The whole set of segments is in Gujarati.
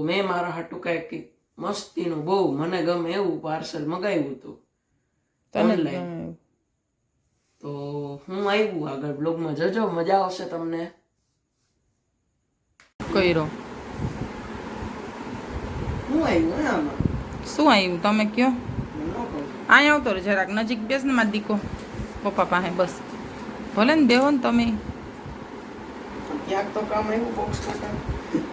મેં મારા હાટું કંઈક મસ્તીનું બહુ મને ગમે એવું પાર્સલ મગાવ્યું હતું ઓનલાઈન. તો હું આવ્યું આગળ બ્લોગમાં જજો, મજા આવશે તમને. કર્યો હું આવ્યું આમાં શું આવ્યું તમે કયો? અહીંયા આવતો રે જરાક નજીક બેસ ને મારા દીકો પપ્પા પાસે. બસ ભલે ને દેવો ને તમે. ક્યાંક તો કામ આવ્યું બોક્સ કાઢા.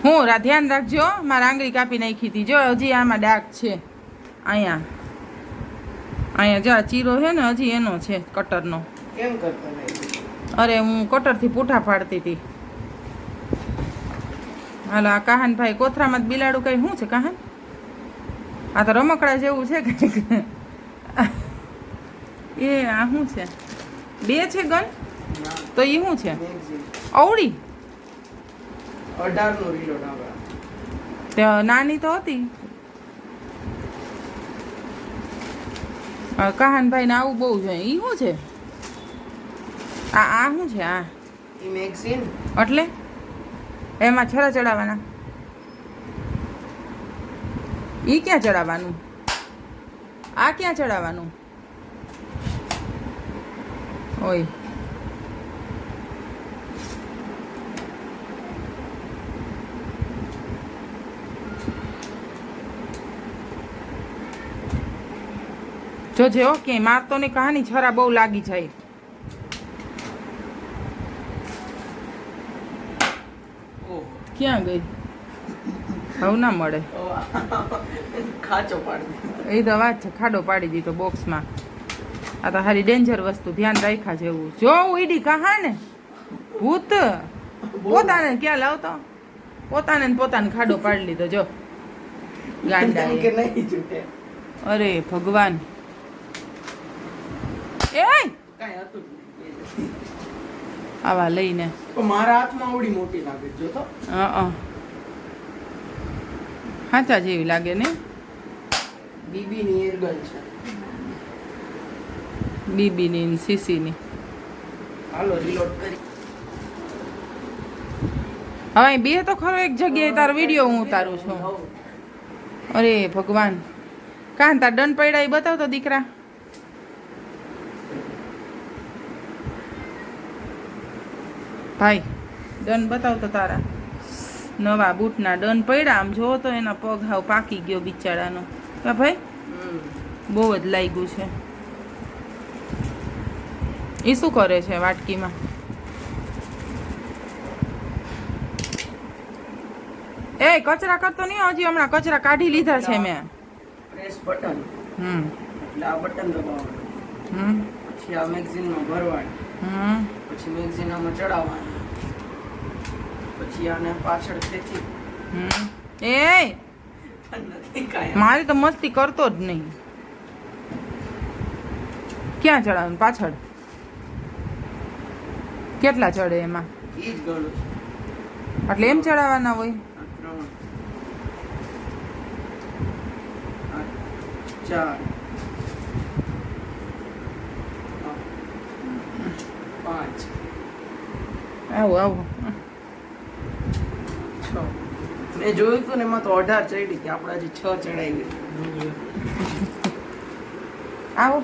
હું ધ્યાન રાખજો, મારા આંગળી કાપી નાખી હતી. જો હજી આમાં ડાઘ છે. અહીંયા જા ચીરો છે ને હજી એનો છે કટરનો. કેમ કરતા નહીં? અરે હું કટરથી પૂઠા પાડતી હતી. હાલો આ કાહનભાઈ કોથરામાં જ બિલાડું કઈ શું છે કાહન? આ તો રમકડા જેવું છે કંઈક. એ આ શું છે? બે છે ગન? તો એ શું છે? અવળી 18 નો રીલોડ આવે. તે નાની તો હતી. કાહનભાઈ ને આવું બહુ જોઈએ. એ શું છે? આ શું છે? આ ઈ મેગઝીન એટલે એમાં છરા ચડાવવાના. ઈ ક્યાં ચડાવવાનું? આ ક્યાં ચડાવવાનું? ઓય જોજે ઓકે, મારતો ની કહાની છરા બહુ લાગી જાય. ક્યાં ગઈ? હવે ના મળે. ખાચો પાડી. એ તો વાત છે, ખાડો પાડી દીધો બોક્સમાં. આ તો હારી ડેન્જર વસ્તુ, ધ્યાન રાખ્યા જેવું. જો ઉડી કહા ને ભૂત પોતાને ક્યાં લાવતો, પોતાને ખાડો પાડી લીધો. જો ગાંડા કે નહીં છૂટે. અરે ભગવાન. એ કાઈ હતું આવા લઈને મારા હાથમાં આવડી મોટી લાગે જો તો. હાચા જેવી લાગે ને. બીબી ની એરગન છે. બીબી ની સીસી ની. હાલો રીલોડ કરી. હવે બે તો ખરો એક જગ્યાએ તારો વિડીયો હું ઉતારું છું. અરે ભગવાન. કાન તાર દંડ પડ્યા એ બતાવ તો દીકરા. ભાઈ દંડ બતાવ તો તારા. નવા બૂટના દંડ પડ્યા. આમ જોવો તો એના પગ હાવ પાકી ગયો બિચારાનો. કા ભાઈ બહુ જ લાગ્યું છે. એ શું કરે છે વાટકીમાં? એ કચરા કરતો નહીં, હજી હમણાં કચરા કાઢી લીધા છે મેં. Press button. એટલે આ બટન દબાવવાનું. પછી આ મેગઝીનમાં ભરવાનું. પછી મેગઝીન આમાં ચડાવવાનું. પછી આને પાછળ ખેંચી. એ મારી તો મસ્તી કરતો જ નહીં. ક્યાં ચડાવવાનું? પાછળ કેટલા ચડે એમાં? ઈ જ ગણું છે. એટલે એમ ચડાવવાના હોય? 3 4 5 આવું 6. મેં જોયું હતું ને એમાં તો 18 ચડી હતી. આપણે હજી 6 ચડાવી. આવો.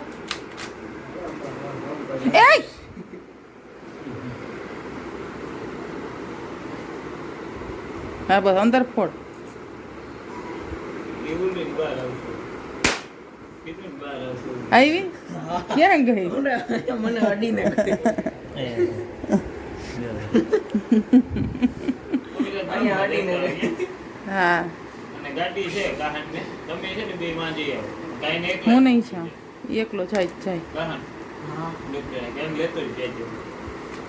એ હા બસ અંદર ફોડ. આવી ક્યાં ગઈ? મને અડીને અહીંયા અડીને હા અને ગાડી છે કાહન ને તમે છે ને બે માં જઈ આવો કાઈ ને હું નહીં છું, એકલો જાય કાહન હા કેમ લેતો જજો.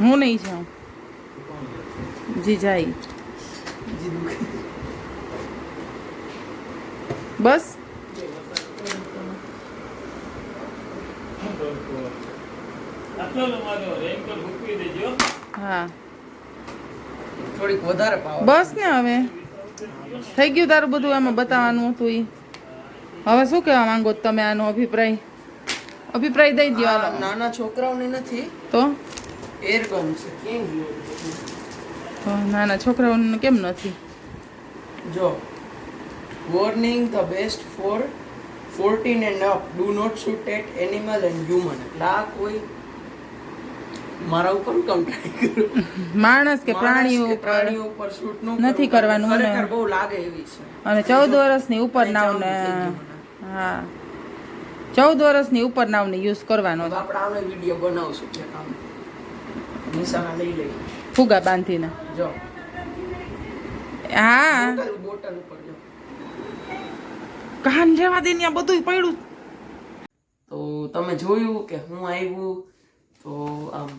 હું નહીં છું. જી જાય બસ. હા થોડીક વધારે પાવર. બસ ને હવે થઈ ગયું તારું બધું એમાં બતાવવાનું હતું. એ હવે શું કહેવા માંગો તમે? આનો અભિપ્રાય દઈ દો. નાના છોકરાઓની નથી તો એરગન છે. નાના છોકરાઓને કેમ નથી? જો warning the best for 14 and up do not shoot at animal and human. એટલે આ કોઈ મારા ઉપર કેમ ટ્રાય કરું માણસ કે પ્રાણીઓ ઉપર પ્રાણીઓ ઉપર શૂટ નથી કરવાનું ને. ખરેખર બહુ લાગે એવી છે. અને 14 વર્ષની ઉપર નાવને હા 14 વર્ષની ઉપર નાવને યુઝ કરવાનો હવે આપણે આનો વિડીયો બનાવશું કે આમ નિશાના લઈ લઈએ ફુગા બાંધીને. જો હા બોટલ ઉપર જો કાન રહેવા દે ને આ બધું પડ્યું. તો તમે જોયું કે હું આવ્યું તો આમ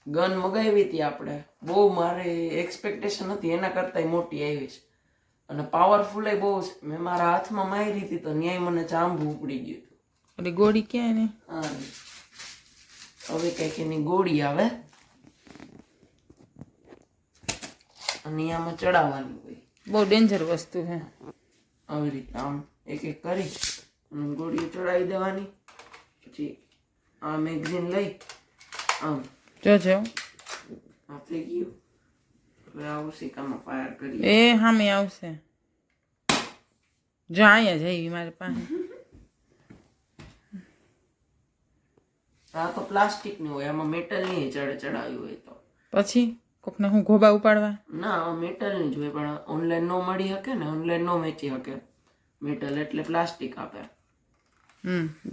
ગન મગાવી હતી આપણે બહુ મારે એક્સપેક્ટેશન હતી એના કરતાંય મોટી આવી છે અને પાવરફુલ બહુ છે. મેં મારા હાથમાં મારી હતી તો ન્યાય મને ચાંબુ ઉપડી ગયું હતું. ઓલી ગોળી ક્યાંય ને હા હવે કંઈક એની ગોળી આવે અને આમાં ચડાવવાની હોય. બહુ ડેન્જર વસ્તુ છે. આવી રીતે આમ એક એક કરી અને ગોળીઓ ચડાવી દેવાની. પછી આ મેગઝીન લઈ આમ જોજો આ થઈ ગયું. હવે આ ઓશિકામાં ફાયર કરીએ. એ સામે આવશે. જો અહીંયા જઈ મારી પાસે. આ તો પ્લાસ્ટિક ની હોય આમાં મેટલ ની ચડાવ્યું હોય તો પછી કોકને હું ગોબા ઉપાડવા ના આમાં મેટલ ની જ હોય પણ ઓનલાઈન નો મળી શકે ને ઓનલાઈન નો વેચી શકે મેટલ એટલે પ્લાસ્ટિક આપે.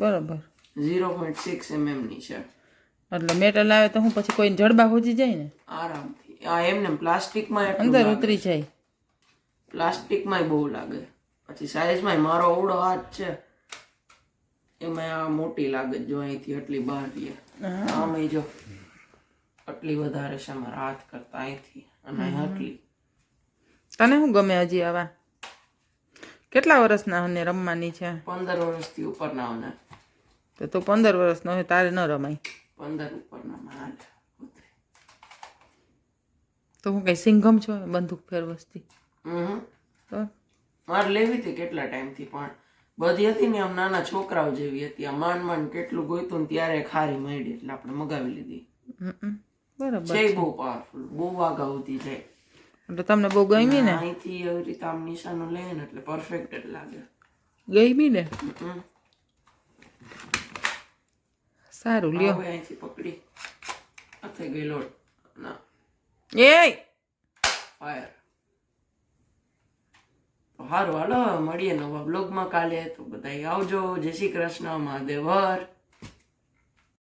બરોબર 0.6 mm ની છે એટલે મેટલ આવે તો હું પછી કોઈ જડબા હોજી જાય ને આરામથી. આ એમને પ્લાસ્ટિકમાં અંદર ઉતરી જાય. પ્લાસ્ટિકમાં બહુ લાગે. પછી સાઈઝમાં મારો અવડો હાથ છે એમાં આ મોટી લાગે જો અહીંથી એટલી બહાર રહે આમ જો આટલી વધારે છે મારા હાથ કરતા અહીંથી અને અહીં આટલી. તને શું ગમે હજી આવા કેટલા વર્ષના ને રમવાની છે? 15 વર્ષથી ઉપરના આવને તો 15 વર્ષનો હોય તારે ન રમાય. 15 ઉપરના માલ તો હું કઈ સિંઘમ છો બંદૂક ફેરવસ્તી તો મારે લેવી હતી કેટલા ટાઈમથી પણ બધી હતી ને આમ નાના છોકરાઓ જેવી હતી. આ માંડ કેટલું ગોઈતું ને ત્યારે ખારી મળી એટલે આપણે મગાવી લીધી. બરાબર છે બહુ પાવરફુલ બહુ વાગા ઉતી જાય એટલે તમને બહુ ગમી ને અહીંથી એવી રીતે આમ નિશાનો લે ને એટલે પરફેક્ટ જ લાગે. ગમી ને સારું લ્યો. હવે અહીંથી પકડી આ થઈ ગઈ લોટ ના એ ફાયર. સારું હાલો મળીએ નવા બ્લોગમાં કાલે. તો બધા આવજો. જય શ્રી કૃષ્ણ. મહાદેવ હર.